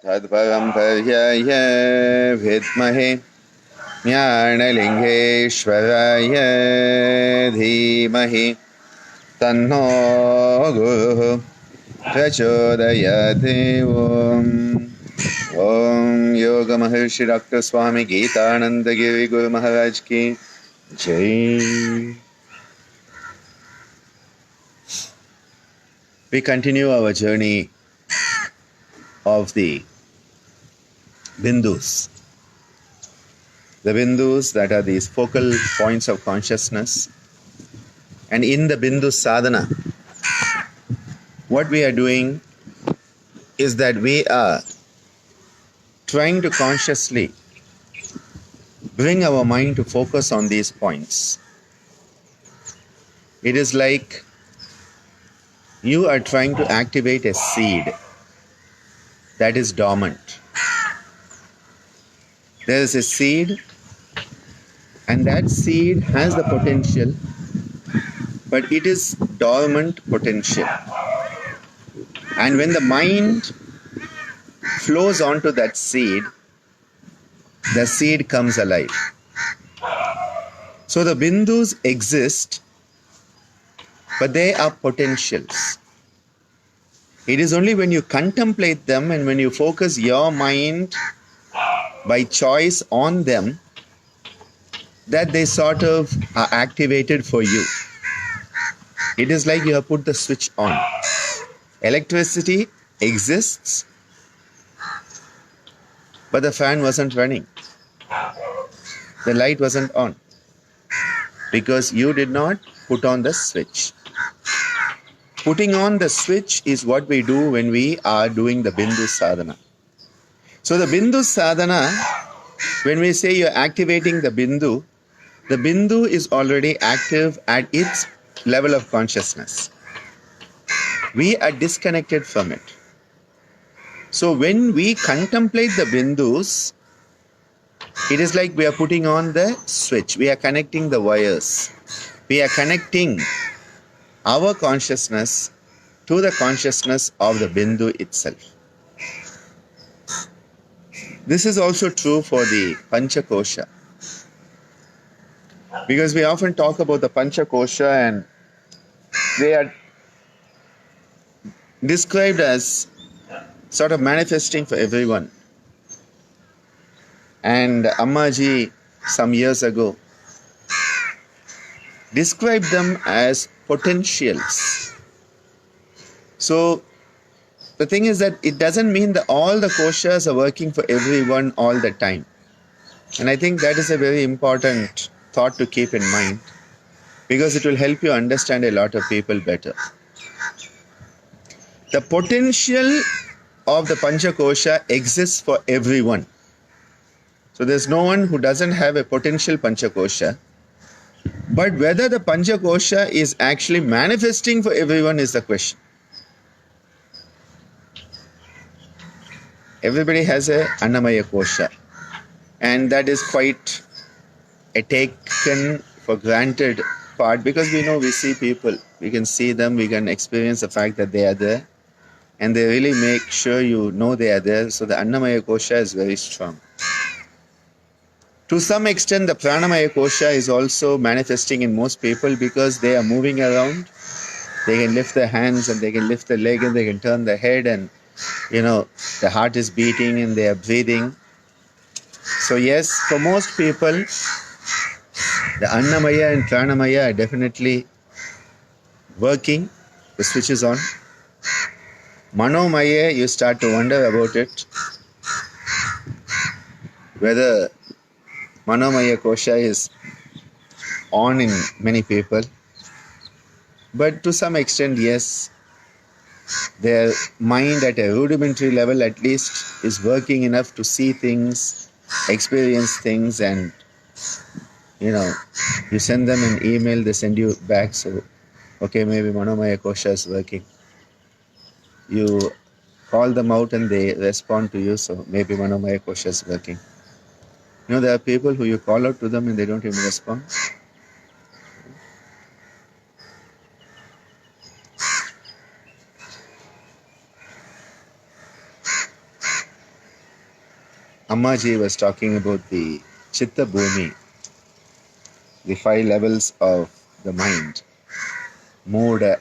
Tadvaram Paryaya Vidmahe Jnanalingeshwaraya Dhimahi Tanno Guru Prachodayate Om Yoga Maharishi Dr. Swami Geetananda Giri Guru Maharaj Ki Jai. We continue our journey of the Bindus. The Bindus that are these focal points of consciousness. And in the Bindu Sadhana, what we are doing is that we are trying to consciously bring our mind to focus on these points. It is like you are trying to activate a seed that is dormant. There is a seed, and that seed has the potential, but it is dormant potential. And when the mind flows onto that seed, the seed comes alive. So the Bindus exist, but they are potentials. It is only when you contemplate them and when you focus your mind by choice on them that they sort of are activated for you. It is like you have put the switch on. Electricity exists, but the fan wasn't running. The light wasn't on because you did not put on the switch. Putting on the switch is what we do when we are doing the Bindu Sadhana. So the Bindu Sadhana, when we say you're activating the Bindu is already active at its level of consciousness. We are disconnected from it. So when we contemplate the Bindus, it is like we are putting on the switch. We are connecting the wires. We are connecting our consciousness to the consciousness of the Bindu itself. This is also true for the Panchakosha. Because we often talk about the Panchakosha and they are described as sort of manifesting for everyone. And Ammaji some years ago described them as potentials. So the thing is that it doesn't mean that all the koshas are working for everyone all the time. And I think that is a very important thought to keep in mind because it will help you understand a lot of people better. The potential of the Panchakosha exists for everyone. So there's no one who doesn't have a potential Panchakosha. But whether the Panchakosha is actually manifesting for everyone is the question. Everybody has a Annamaya Kosha. And that is quite a taken for granted part because we see people. We can see them, we can experience the fact that they are there. And they really make sure you know they are there. So the Annamaya Kosha is very strong. To some extent, the Pranamaya Kosha is also manifesting in most people because they are moving around. They can lift their hands and they can lift the leg and they can turn the head and, the heart is beating and they are breathing. So yes, for most people, the Annamaya and Pranamaya are definitely working. The switch is on. Manomaya, you start to wonder about it. Whether Manomaya Kosha is on in many people. But to some extent, yes, their mind at a rudimentary level at least is working enough to see things, experience things, and you send them an email, they send you back. So, okay, maybe Manomaya Kosha is working. You call them out and they respond to you, so maybe Manomaya Kosha is working. There are people who you call out to them and they don't even respond. Ammaji was talking about the Chitta Bhumi, the 5 levels of the mind. Moda,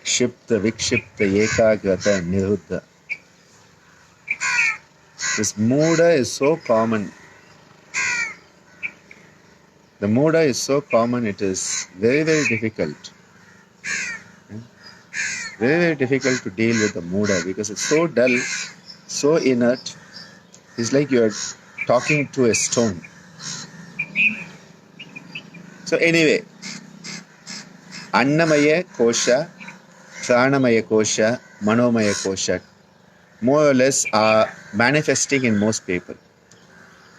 Shipta, Vikshipta, Ekagrata, Niruddha. This Moda is so common. The Moda is so common, it is very, very difficult. Very, very difficult to deal with the Moda because it's so dull, so inert. It's like you're talking to a stone. So anyway, Annamaya Kosha, Pranamaya Kosha, Manomaya Kosha, more or less are manifesting in most people.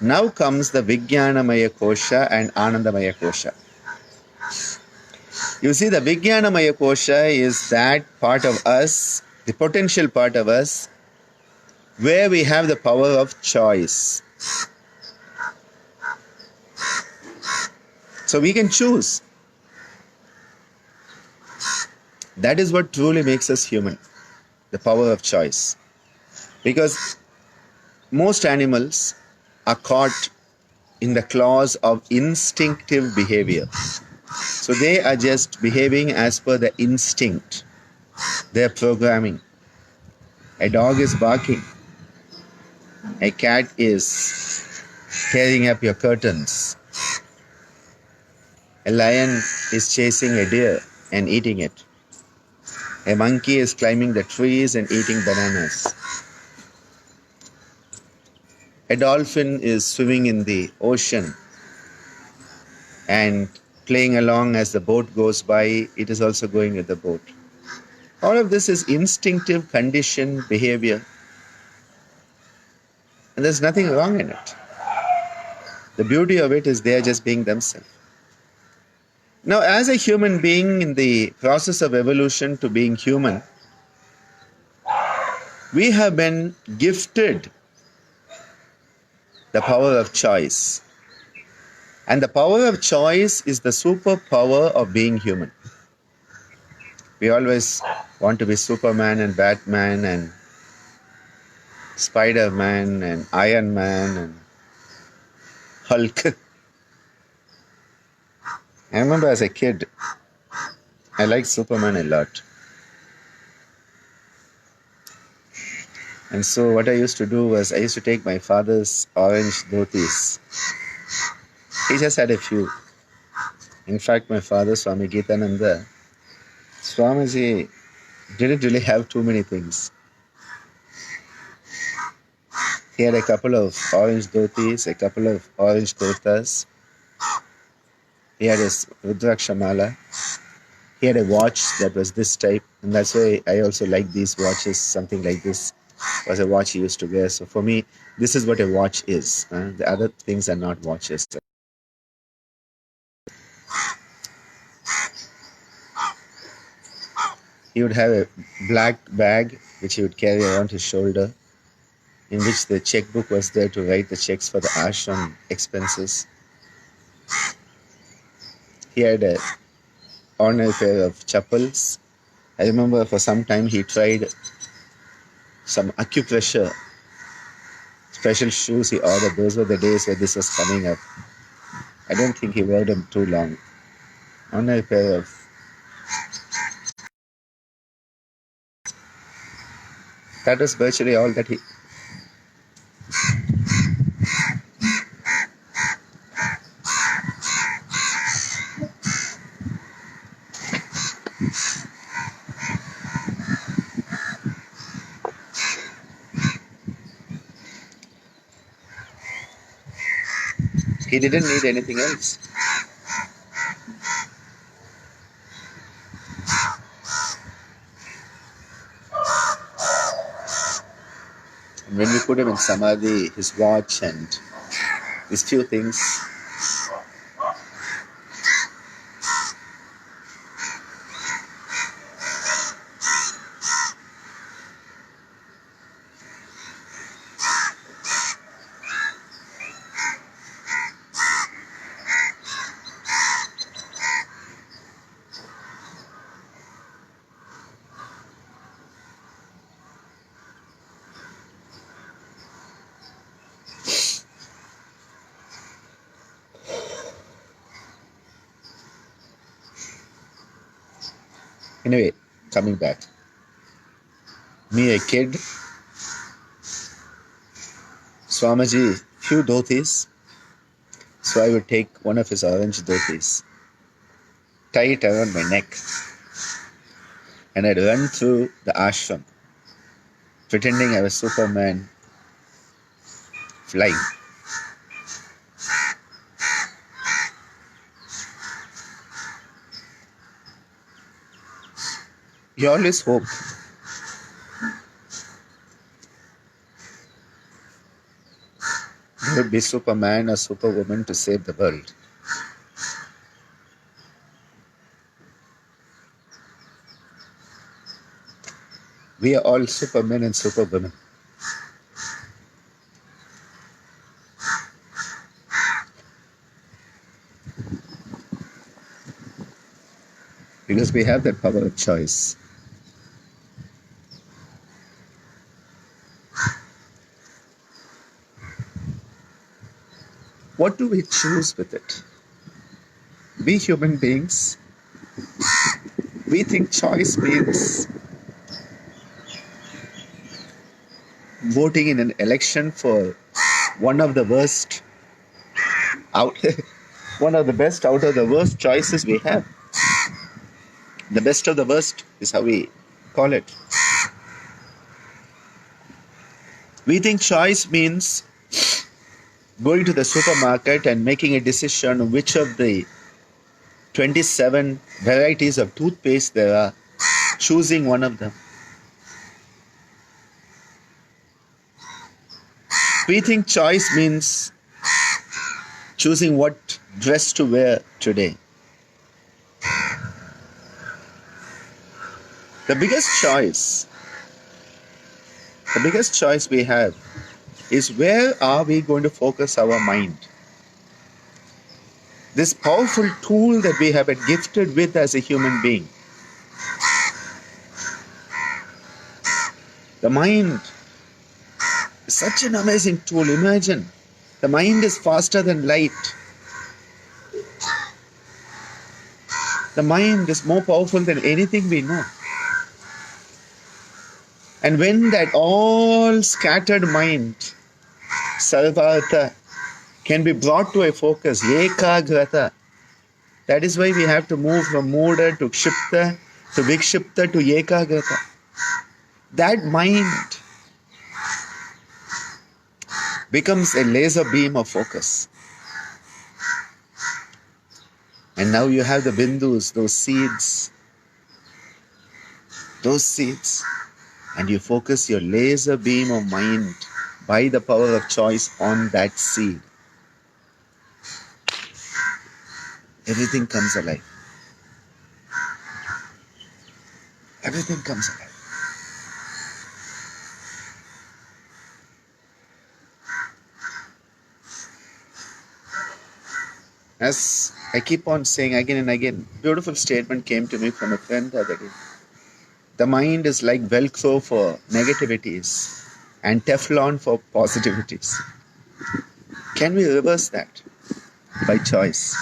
Now comes the Vijnanamaya Kosha and Anandamaya Kosha. You see, the Vijnanamaya Kosha is that part of us, the potential part of us, where we have the power of choice. So we can choose. That is what truly makes us human, the power of choice. Because most animals are caught in the claws of instinctive behavior. So they are just behaving as per the instinct, their programming. A dog is barking. A cat is tearing up your curtains. A lion is chasing a deer and eating it. A monkey is climbing the trees and eating bananas. A dolphin is swimming in the ocean and playing along as the boat goes by. It is also going with the boat. All of this is instinctive conditioned behavior. And there's nothing wrong in it. The beauty of it is they are just being themselves. Now, as a human being in the process of evolution to being human, we have been gifted the power of choice. And the power of choice is the superpower of being human. We always want to be Superman and Batman and Spider-Man and Iron Man and Hulk. I remember as a kid, I liked Superman a lot. And so what I used to do was I used to take my father's orange dhotis. He just had a few. In fact, my father, Swami Geetananda, Swamiji didn't really have too many things. He had a couple of orange dhotis, a couple of orange kurtas. He had his Rudraksha mala. He had a watch that was this type, and that's why I also like these watches. Something like this was a watch he used to wear. So for me, this is what a watch is. The other things are not watches. He would have a black bag which he would carry around his shoulder, in which the checkbook was there to write the checks for the ashram expenses. He had a ordinary pair of chappals. I remember for some time he tried some acupressure special shoes he ordered. Those were the days where this was coming up. I don't think he wore them too long. Ordinary pair of... That was virtually all that he... He didn't need anything else. And when we put him in Samadhi, his watch and these few things, Anyway, coming back. Me, a kid, Swamiji, few dhotis. So I would take one of his orange dhotis, tie it around my neck, and I'd run through the ashram, pretending I was Superman flying. You always hope there would be Superman or Superwoman to save the world. We are all Supermen and Superwomen. Because we have that power of choice. What do we choose with it? We human beings, we think choice means voting in an election for one of the worst one of the best out of the worst choices we have. The best of the worst is how we call it. We think choice means going to the supermarket and making a decision on which of the 27 varieties of toothpaste there are, choosing one of them. We think choice means choosing what dress to wear today. The biggest choice we have is where are we going to focus our mind. This powerful tool that we have been gifted with as a human being. The mind is such an amazing tool. Imagine, the mind is faster than light. The mind is more powerful than anything we know. And when that all scattered mind, sarvartha, can be brought to a focus, ekagrata, that is why we have to move from muda to kshipta to vikshipta to ekagrata. That mind becomes a laser beam of focus. And now you have the bindus, those seeds, and you focus your laser beam of mind by the power of choice on that seed. Everything comes alive. Everything comes alive. As I keep on saying again and again, beautiful statement came to me from a friend the other day. The mind is like Velcro for negativities and Teflon for positivities. Can we reverse that? By choice.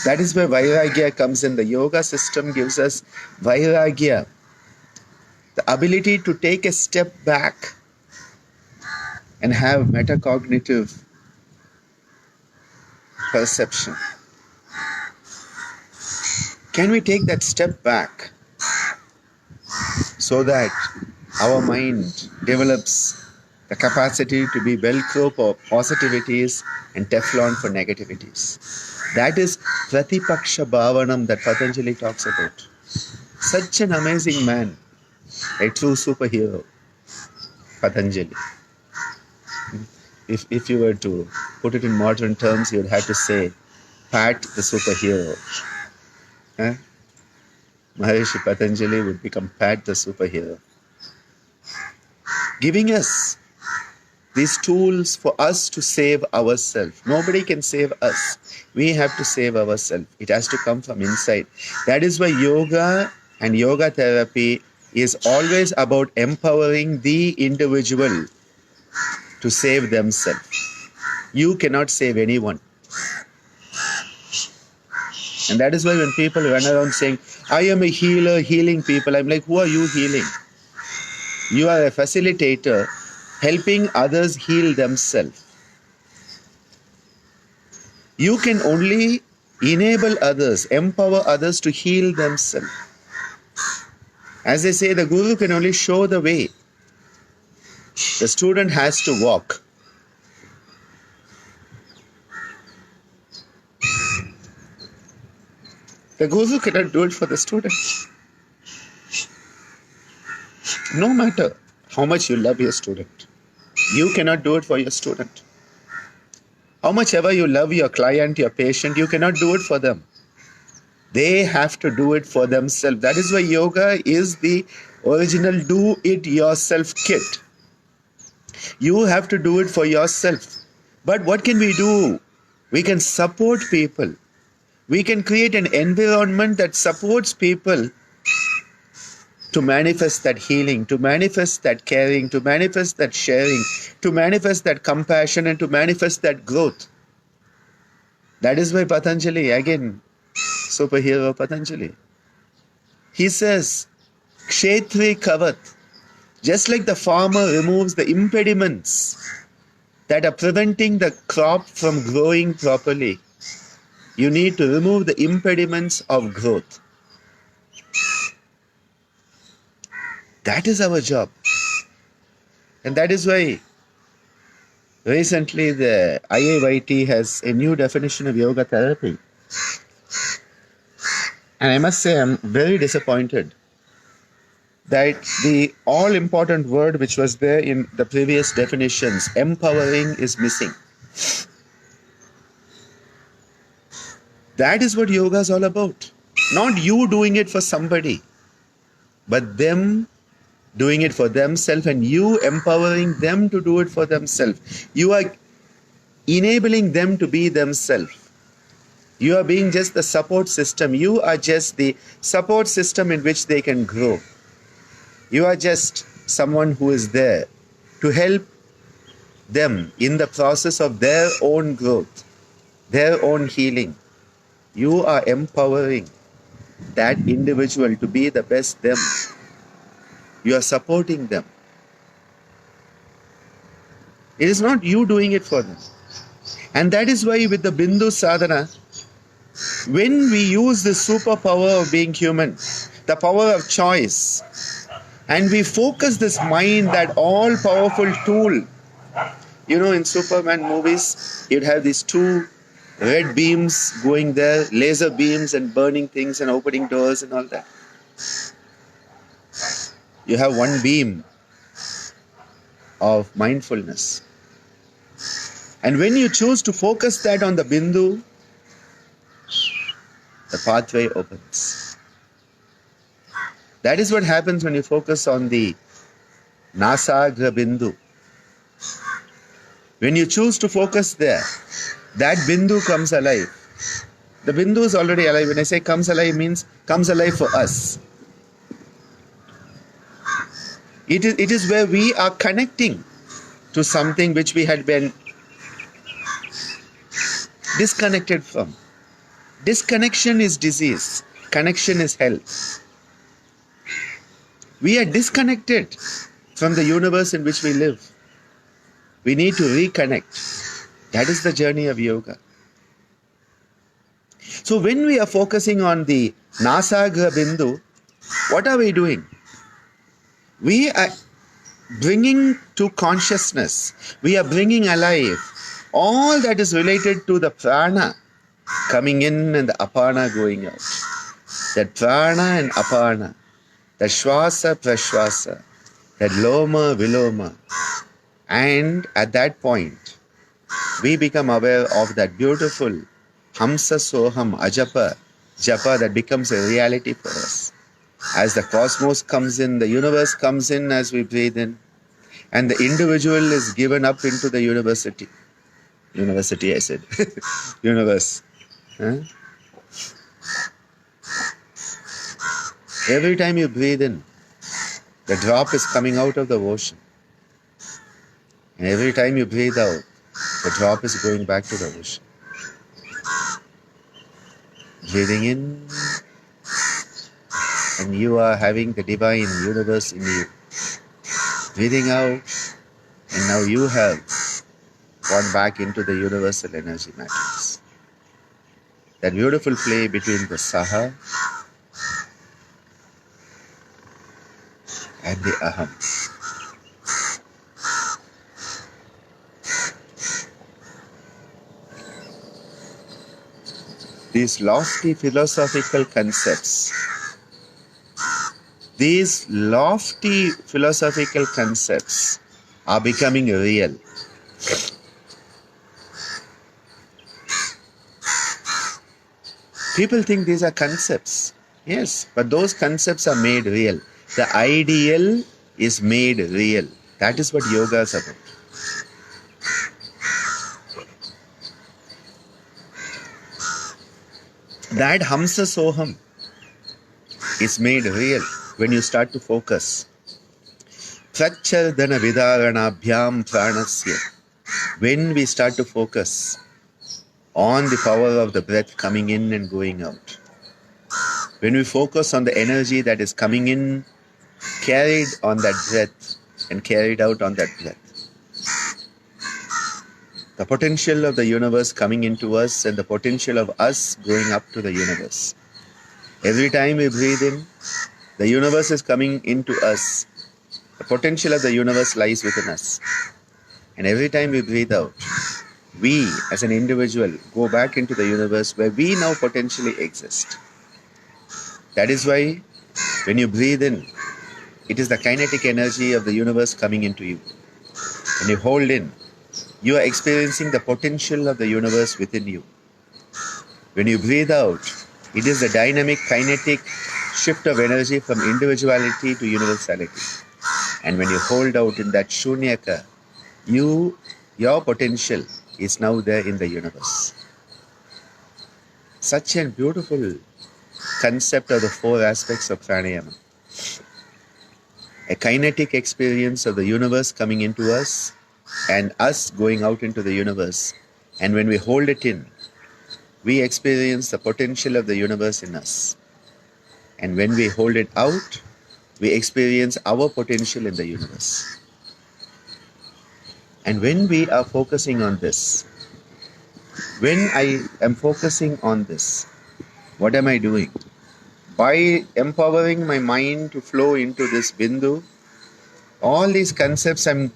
That is where Vairagya comes in. The yoga system gives us Vairagya, the ability to take a step back and have metacognitive perception. Can we take that step back so that our mind develops the capacity to be Velcro for positivities and Teflon for negativities? That is Pratipaksha Bhavanam that Patanjali talks about. Such an amazing man, a true superhero, Patanjali. If you were to put it in modern terms, you would have to say, Pat the superhero. Maharishi Patanjali would become Pat the superhero. Giving us these tools for us to save ourselves. Nobody can save us. We have to save ourselves. It has to come from inside. That is why yoga and yoga therapy is always about empowering the individual to save themselves. You cannot save anyone. And that is why when people run around saying, I am a healer, healing people, I'm like, who are you healing? You are a facilitator helping others heal themselves. You can only enable others, empower others to heal themselves. As they say, the guru can only show the way. The student has to walk. The guru cannot do it for the student. No matter how much you love your student, you cannot do it for your student. How much ever you love your client, your patient, you cannot do it for them. They have to do it for themselves. That is why yoga is the original do-it-yourself kit. You have to do it for yourself. But what can we do? We can support people. We can create an environment that supports people to manifest that healing, to manifest that caring, to manifest that sharing, to manifest that compassion, and to manifest that growth. That is why Patanjali, again, superhero Patanjali, he says, Kshetri Kavat, just like the farmer removes the impediments that are preventing the crop from growing properly, you need to remove the impediments of growth. That is our job. And that is why recently the ICYER has a new definition of yoga therapy. And I must say I'm very disappointed that the all-important word which was there in the previous definitions, empowering, is missing. That is what yoga is all about. Not you doing it for somebody, but them doing it for themselves and you empowering them to do it for themselves. You are enabling them to be themselves. You are being just the support system. You are just the support system in which they can grow. You are just someone who is there to help them in the process of their own growth, their own healing. You are empowering that individual to be the best them. You are supporting them. It is not you doing it for them. And that is why with the Bindu Sadhana, when we use the superpower of being human, the power of choice, and we focus this mind, that all-powerful tool, you know, in Superman movies, you'd have these two red beams going there, laser beams and burning things and opening doors and all that. You have one beam of mindfulness. And when you choose to focus that on the Bindu, the pathway opens. That is what happens when you focus on the Nasagra Bindu. When you choose to focus there, that Bindu comes alive. The Bindu is already alive. When I say comes alive, means comes alive for us. It is where we are connecting to something which we had been disconnected from. Disconnection is disease. Connection is health. We are disconnected from the universe in which we live. We need to reconnect. That is the journey of yoga. So when we are focusing on the Nasagra Bindu, what are we doing? We are bringing to consciousness, we are bringing alive all that is related to the prana coming in and the apana going out. That prana and apana, that shwasa prashwasa, that loma viloma. And at that point, we become aware of that beautiful Hamsa Soham Ajapa, Japa that becomes a reality for us. As the cosmos comes in, the universe comes in as we breathe in, and the individual is given up into the university. University, I said. Universe. Huh? Every time you breathe in, the drop is coming out of the ocean. And every time you breathe out, the drop is going back to the ocean. Breathing in, and you are having the divine universe in you. Breathing out, and now you have gone back into the universal energy matrix. That beautiful play between the Saha and the Aham. These lofty philosophical concepts, are becoming real. People think these are concepts. Yes, but those concepts are made real. The ideal is made real. That is what yoga is about. That Hamsa Soham is made real when you start to focus. Prachardana Vidaranabhyam Pranasya. When we start to focus on the power of the breath coming in and going out. When we focus on the energy that is coming in, carried on that breath and carried out on that breath. The potential of the universe coming into us and the potential of us going up to the universe. Every time we breathe in, the universe is coming into us. The potential of the universe lies within us. And every time we breathe out, we as an individual go back into the universe where we now potentially exist. That is why when you breathe in, it is the kinetic energy of the universe coming into you. When you hold in, you are experiencing the potential of the universe within you. When you breathe out, it is the dynamic kinetic shift of energy from individuality to universality. And when you hold out in that shunyaka, your potential is now there in the universe. Such a beautiful concept of the four aspects of pranayama. A kinetic experience of the universe coming into us and us going out into the universe. And when we hold it in, we experience the potential of the universe in us. And when we hold it out, we experience our potential in the universe. And when we are focusing on this, when I am focusing on this, what am I doing? By empowering my mind to flow into this Bindu, all these concepts, I'm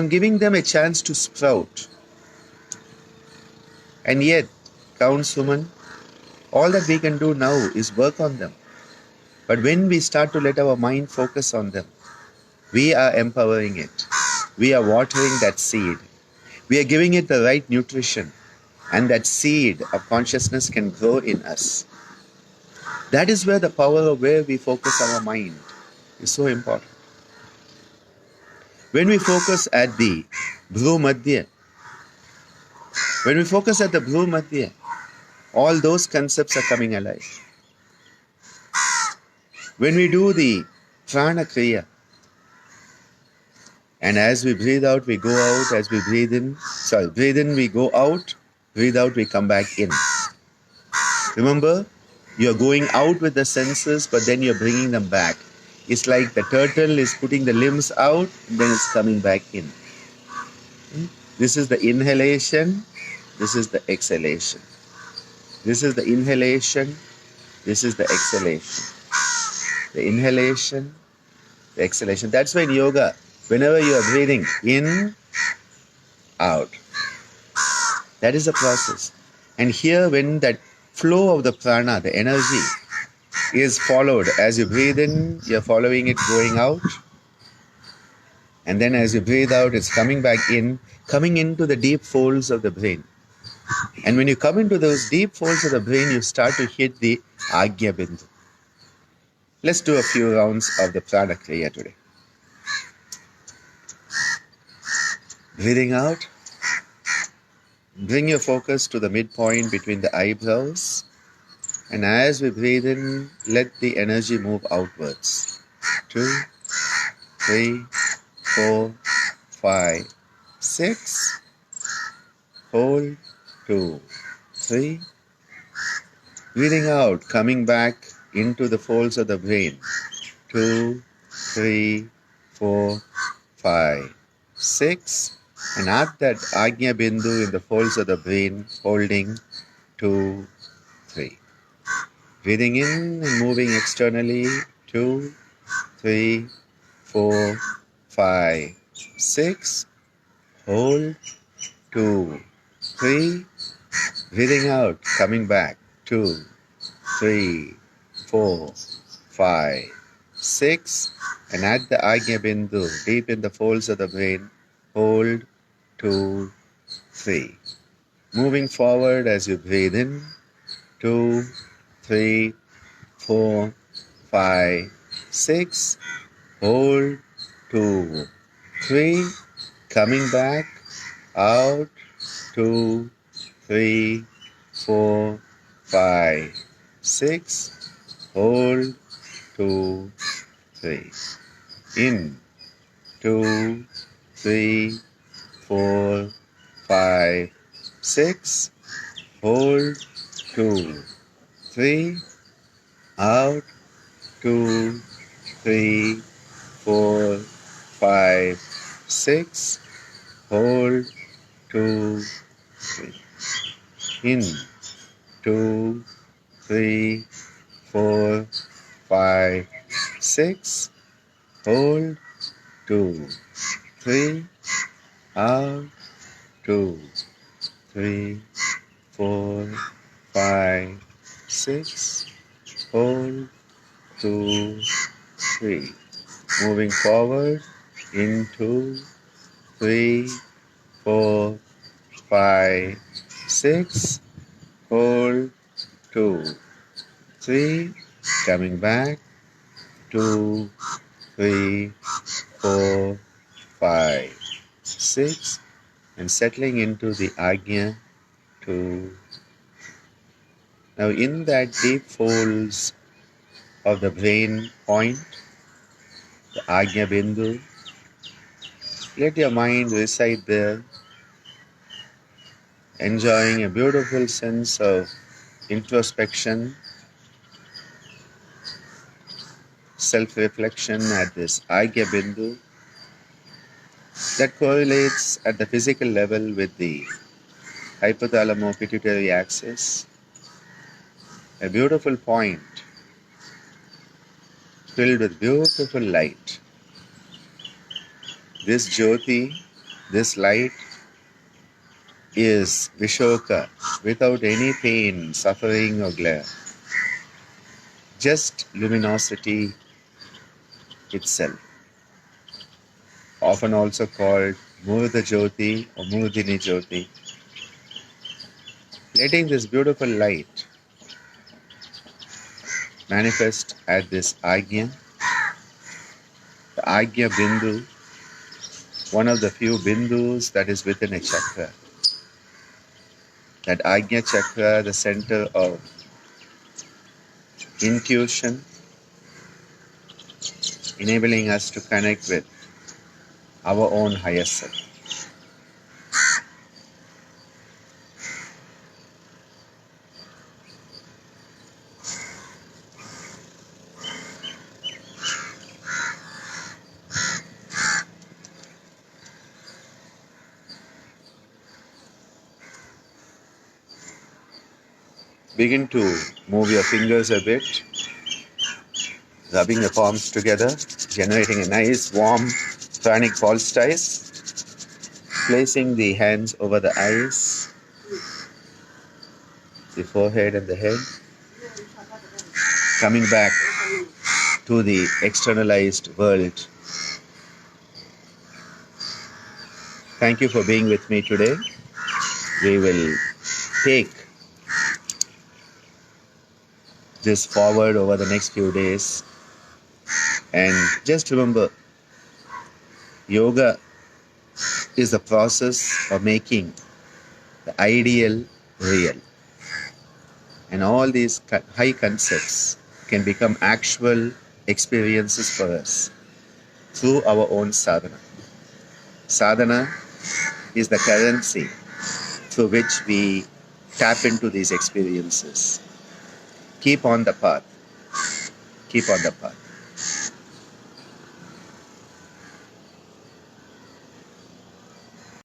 giving them a chance to sprout. And yet, counts woman, all that we can do now is work on them. But when we start to let our mind focus on them, we are empowering it. We are watering that seed. We are giving it the right nutrition. And that seed of consciousness can grow in us. That is where the power of where we focus our mind is so important. When we focus at the Bhru Madhya, all those concepts are coming alive. When we do the Prana Kriya, and as we breathe out, we go out, as we breathe in, we go out, breathe out, we come back in. Remember, you're going out with the senses, but then you're bringing them back. It's like the turtle is putting the limbs out, and then it's coming back in. This is the inhalation, this is the exhalation. This is the inhalation, this is the exhalation. The inhalation, the exhalation. That's why in yoga, whenever you are breathing in, out, that is the process. And here, when that flow of the prana, the energy, is followed, as you breathe in, you're following it going out. And then as you breathe out, it's coming back in, coming into the deep folds of the brain. And when you come into those deep folds of the brain, you start to hit the Agya Bindu. Let's do a few rounds of the Prana Kriya today. Breathing out, bring your focus to the midpoint between the eyebrows. And as we breathe in, let the energy move outwards. 2, 3, 4, 5, 6. Hold. 2, 3. Breathing out, coming back into the folds of the brain. 2, 3, 4, 5, 6. And at that Ajna Bindu in the folds of the brain, holding 2, 3. Breathing in and moving externally. 2, 3, 4, 5, 6. Hold. 2, 3. Breathing out, coming back. 2, 3, 4, 5, 6. And at the Ajna Bindu, deep in the folds of the brain, hold. 2, 3. Moving forward as you breathe in. 2, 3, 4, 5, 6. Hold. 2, 3. Coming back. Out. 2, 3, 4, 5, 6. Hold. 2, 3. In. 2, 3, 4, 5, 6. Hold. 2, 3. Out. 2, 3, 4, 5, 6. Hold. 2, 3. In. 2, 3, 4, 5, 6. Hold. 2, 3. Out. 2, 3, 4, 5, 6. Hold. 2, 3. Moving forward. In. 2, 3, 4, 5, 6. Hold. 2, 3. Coming back. 2, 3, 4, 5, 6. And settling into the Ajna. 2. Now in that deep folds of the brain point, the Ajna Bindu, let your mind reside there, enjoying a beautiful sense of introspection, self-reflection at this Ajna Bindu that correlates at the physical level with the hypothalamo-pituitary axis, a beautiful point filled with beautiful light. This Jyoti, this light, is Vishoka, without any pain, suffering or glare. Just luminosity itself. Often also called Murda Jyoti or Murdini Jyoti. Letting this beautiful light manifest at this Ajna, the Ajna Bindu, one of the few Bindus that is within a chakra. That Ajna Chakra, the center of intuition, enabling us to connect with our own higher self. Begin to move your fingers a bit, rubbing the palms together, generating a nice warm pranic solstice, placing the hands over the eyes, the forehead and the head, coming back to the externalized world. Thank you for being with me today. We will take this forward over the next few days. And just remember, yoga is the process of making the ideal real. And all these high concepts can become actual experiences for us through our own sadhana. Sadhana is the currency through which we tap into these experiences. Keep on the path. Keep on the path.